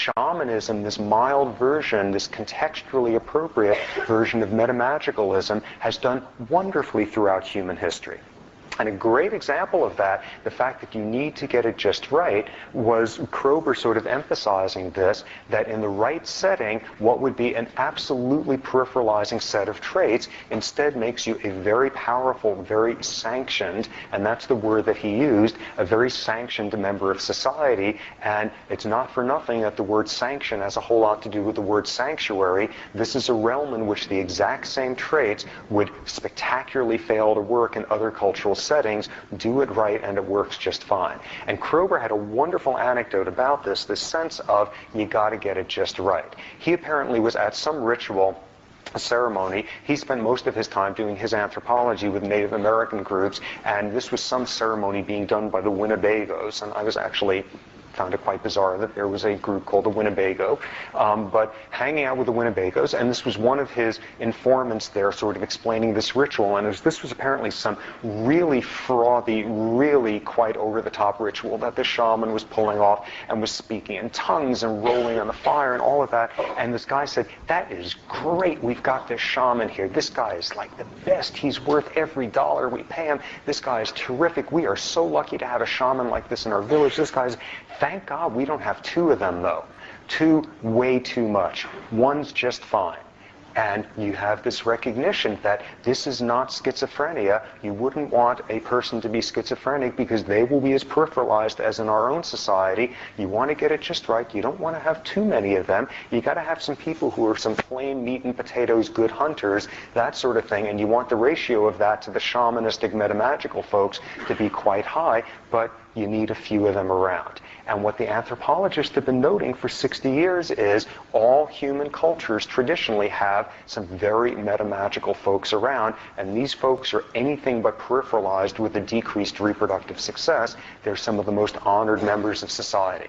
shamanism, this mild version, this contextually appropriate version of metamagicalism, has done wonderfully throughout human history. And a great example of that, the fact that you need to get it just right, was Kroeber sort of emphasizing this, that in the right setting, what would be an absolutely peripheralizing set of traits instead makes you a very powerful, very sanctioned, and that's the word that he used, a very sanctioned member of society. And it's not for nothing that the word sanction has a whole lot to do with the word sanctuary. This is a realm in which the exact same traits would spectacularly fail to work in other cultural settings. Do it right and it works just fine. And Kroeber had a wonderful anecdote about this sense of you got to get it just right. He apparently was at some ritual, a ceremony. He spent most of his time doing his anthropology with Native American groups, and this was some ceremony being done by the Winnebagos, and I was actually found it quite bizarre that there was a group called the Winnebago, but hanging out with the Winnebagos, and this was one of his informants there sort of explaining this ritual, and this was apparently some really frothy, really quite over-the-top ritual that the shaman was pulling off and was speaking in tongues and rolling on the fire and all of that, and this guy said, "That is great, we've got this shaman here. This guy is like the best. He's worth every dollar we pay him. This guy is terrific. We are so lucky to have a shaman like this in our village. This guy's..." Thank God we don't have two of them, though. Two, way too much. One's just fine. And you have this recognition that this is not schizophrenia. You wouldn't want a person to be schizophrenic because they will be as peripheralized as in our own society. You want to get it just right. You don't want to have too many of them. You got to have some people who are some plain meat and potatoes good hunters, that sort of thing. And you want the ratio of that to the shamanistic metamagical folks to be quite high, but you need a few of them around. And what the anthropologists have been noting for 60 years is all human cultures traditionally have some very metamagical folks around, and these folks are anything but peripheralized with a decreased reproductive success. They're some of the most honored members of society.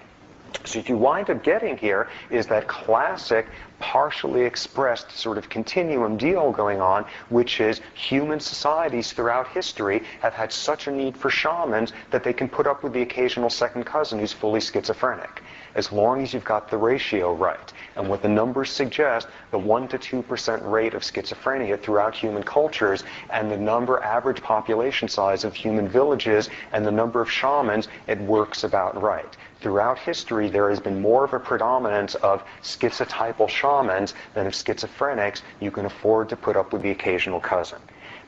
So what you wind up getting here is that classic, partially expressed sort of continuum deal going on, which is human societies throughout history have had such a need for shamans that they can put up with the occasional second cousin who's fully schizophrenic, as long as you've got the ratio right. And what the numbers suggest, the 1% to 2% rate of schizophrenia throughout human cultures, and the average population size of human villages, and the number of shamans, it works about right. Throughout history, there has been more of a predominance of schizotypal shamans than of schizophrenics. You can afford to put up with the occasional cousin.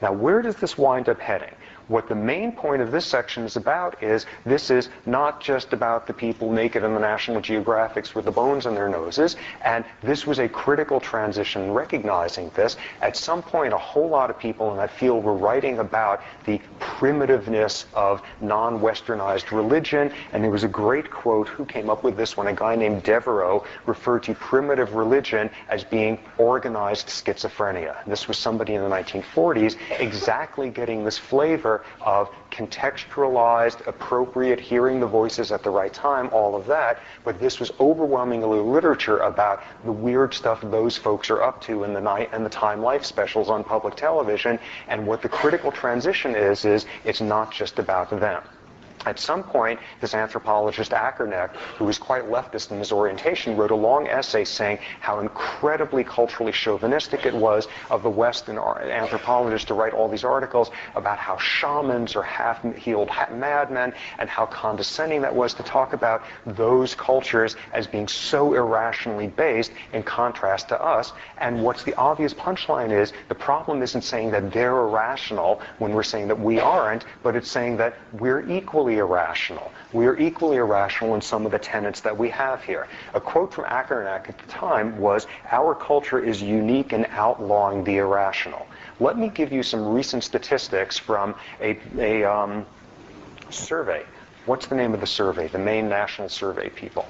Now, where does this wind up heading? What the main point of this section is about is this is not just about the people naked in the National Geographics with the bones in their noses, and this was a critical transition recognizing this. At some point, a whole lot of people in that field were writing about the primitiveness of non-Westernized religion, and there was a great quote, who came up with this one? A guy named Devereux referred to primitive religion as being organized schizophrenia. This was somebody in the 1940s exactly getting this flavor of contextualized, appropriate, hearing the voices at the right time, all of that, but this was overwhelmingly literature about the weird stuff those folks are up to in the night and the Time Life specials on public television, and what the critical transition is it's not just about them. At some point, this anthropologist Ackerneck, who was quite leftist in his orientation, wrote a long essay saying how incredibly culturally chauvinistic it was of the West and anthropologists to write all these articles about how shamans are half-healed madmen, and how condescending that was to talk about those cultures as being so irrationally based in contrast to us. And what's the obvious punchline is, the problem isn't saying that they're irrational when we're saying that we aren't, but it's saying that we're equally irrational. We are equally irrational in some of the tenets that we have here. A quote from Ackerneck at the time was, "Our culture is unique in outlawing the irrational." Let me give you some recent statistics from a survey. What's the name of the survey? The Maine National Survey people.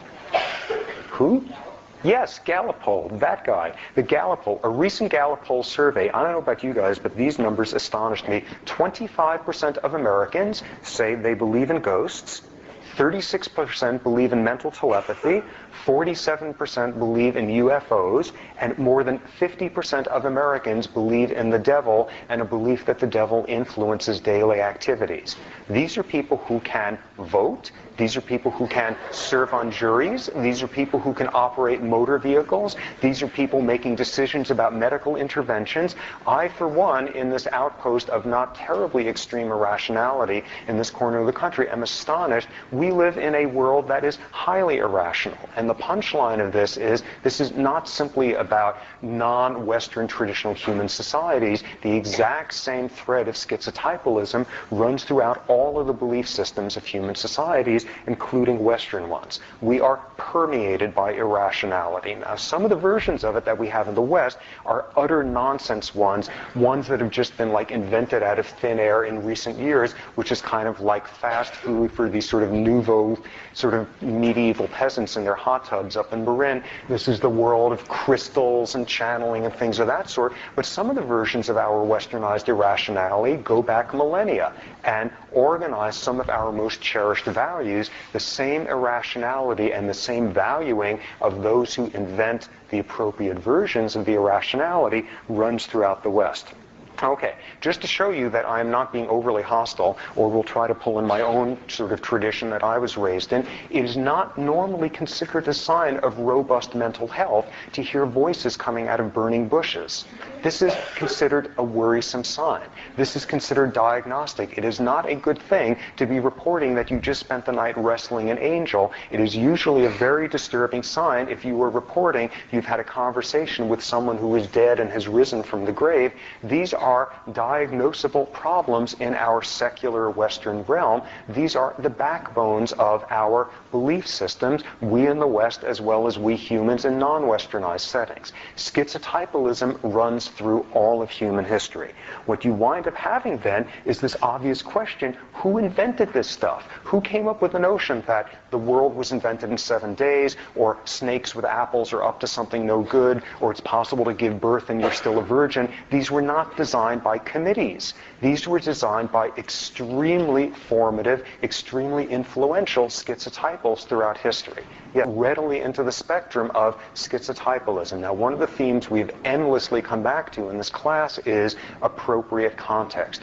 Who? Yes, Gallup poll, that guy. The Gallup poll, a recent Gallup poll survey, I don't know about you guys, but these numbers astonished me. 25% of Americans say they believe in ghosts. 36% believe in mental telepathy, 47% believe in UFOs, and more than 50% of Americans believe in the devil and a belief that the devil influences daily activities. These are people who can vote. These are people who can serve on juries. These are people who can operate motor vehicles. These are people making decisions about medical interventions. I, for one, in this outpost of not terribly extreme irrationality in this corner of the country, am astonished. We live in a world that is highly irrational. And the punchline of this is not simply about non-Western traditional human societies. The exact same thread of schizotypalism runs throughout all of the belief systems of human societies, including Western ones. We are permeated by irrationality. Now, some of the versions of it that we have in the West are utter nonsense ones that have just been like invented out of thin air in recent years, which is kind of like fast food for these sort of nouveau, sort of medieval peasants in their hot tubs up in Marin. This is the world of crystals and channeling and things of that sort. But some of the versions of our westernized irrationality go back millennia and organize some of our most cherished values. The same irrationality and the same valuing of those who invent the appropriate versions of the irrationality runs throughout the West. Okay, just to show you that I'm not being overly hostile, or will try to pull in my own sort of tradition that I was raised in, it is not normally considered a sign of robust mental health to hear voices coming out of burning bushes. This is considered a worrisome sign. This is considered diagnostic. It is not a good thing to be reporting that you just spent the night wrestling an angel. It is usually a very disturbing sign if you were reporting you've had a conversation with someone who is dead and has risen from the grave. These are diagnosable problems in our secular Western realm. These are the backbones of our belief systems, we in the West as well as we humans in non-Westernized settings. Schizotypalism runs through all of human history. What you wind up having then is this obvious question: who invented this stuff? Who came up with the notion that the world was invented in 7 days, or snakes with apples are up to something no good, or it's possible to give birth and you're still a virgin? These were not designed by committees. These were designed by extremely formative, extremely influential schizotypals throughout history, yet readily into the spectrum of schizotypalism. Now, one of the themes we've endlessly come back to in this class is appropriate context,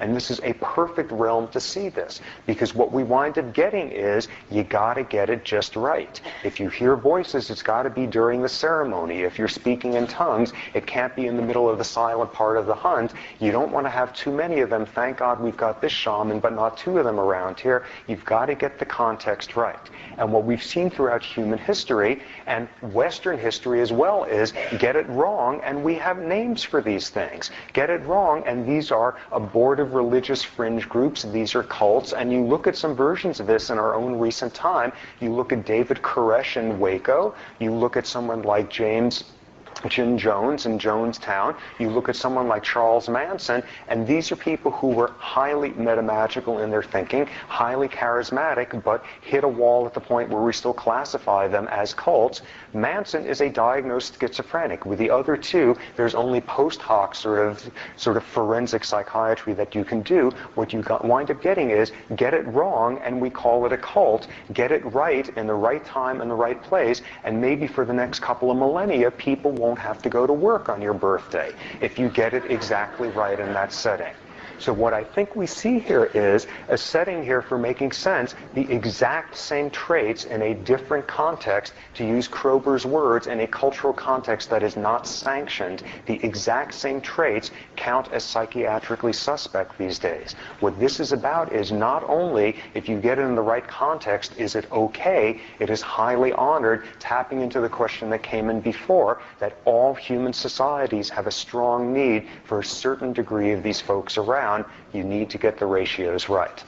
and this is a perfect realm to see this, because what we wind up getting is you got to get it just right. If you hear voices, it's got to be during the ceremony. If you're speaking in tongues, it can't be in the middle of the silent part of the hunt. You don't want to have too many of them. Thank God we've got this shaman, but not 2 of them around here. You've got to get the context right. And what we've seen throughout human history, and Western history as well, is get it wrong, and we have names for these things. Get it wrong, and these are abortive religious fringe groups. These are cults, and you look at some versions of this in our own recent time. You look at David Koresh in Waco. You look at someone like Jim Jones in Jonestown. You look at someone like Charles Manson, and these are people who were highly metamagical in their thinking, highly charismatic, but hit a wall at the point where we still classify them as cults. Manson is a diagnosed schizophrenic. With the other 2, there's only post hoc sort of forensic psychiatry that you can do. What you wind up getting is get it wrong, and we call it a cult. Get it right in the right time and the right place, and maybe for the next couple of millennia, people won't have to go to work on your birthday if you get it exactly right in that setting. So what I think we see here is a setting here for making sense, the exact same traits in a different context, to use Kroeber's words, in a cultural context that is not sanctioned. The exact same traits count as psychiatrically suspect these days. What this is about is not only, if you get it in the right context, is it okay, it is highly honored, tapping into the question that came in before, that all human societies have a strong need for a certain degree of these folks around. You need to get the ratios right.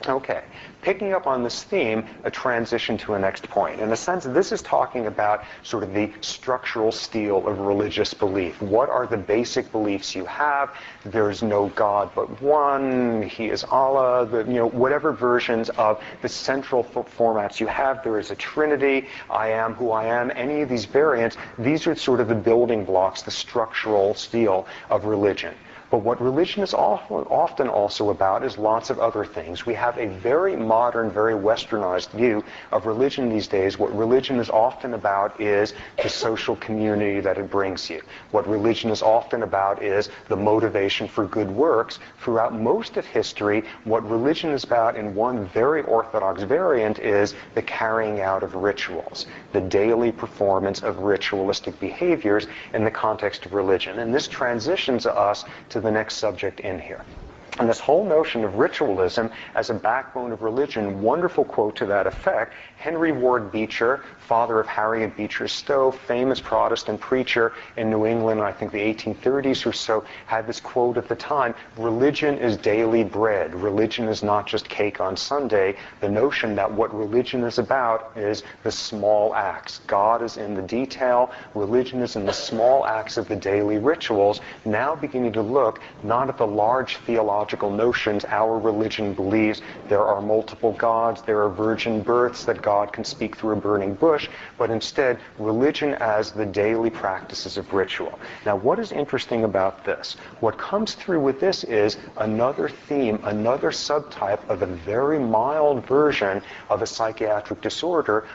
Okay, picking up on this theme, a transition to a next point. In a sense, this is talking about sort of the structural steel of religious belief. What are the basic beliefs you have? There's no God but one. He is Allah. Whatever versions of the central formats you have. There is a Trinity. I am who I am. Any of these variants, these are sort of the building blocks, the structural steel of religion. But what religion is often also about is lots of other things. We have a very modern, very westernized view of religion these days. What religion is often about is the social community that it brings you. What religion is often about is the motivation for good works. Throughout most of history, what religion is about in one very orthodox variant is the carrying out of rituals, the daily performance of ritualistic behaviors in the context of religion. And this transitions us to the next subject in here. And this whole notion of ritualism as a backbone of religion, wonderful quote to that effect. Henry Ward Beecher, father of Harriet Beecher Stowe, famous Protestant preacher in New England, I think the 1830s or so, had this quote at the time: religion is daily bread. Religion is not just cake on Sunday. The notion that what religion is about is the small acts. God is in the detail. Religion is in the small acts of the daily rituals, now beginning to look not at the large theological notions. Our religion believes there are multiple gods, there are virgin births, that God can speak through a burning bush, but instead religion as the daily practices of ritual. Now, what is interesting about this? What comes through with this is another theme, another subtype of a very mild version of a psychiatric disorder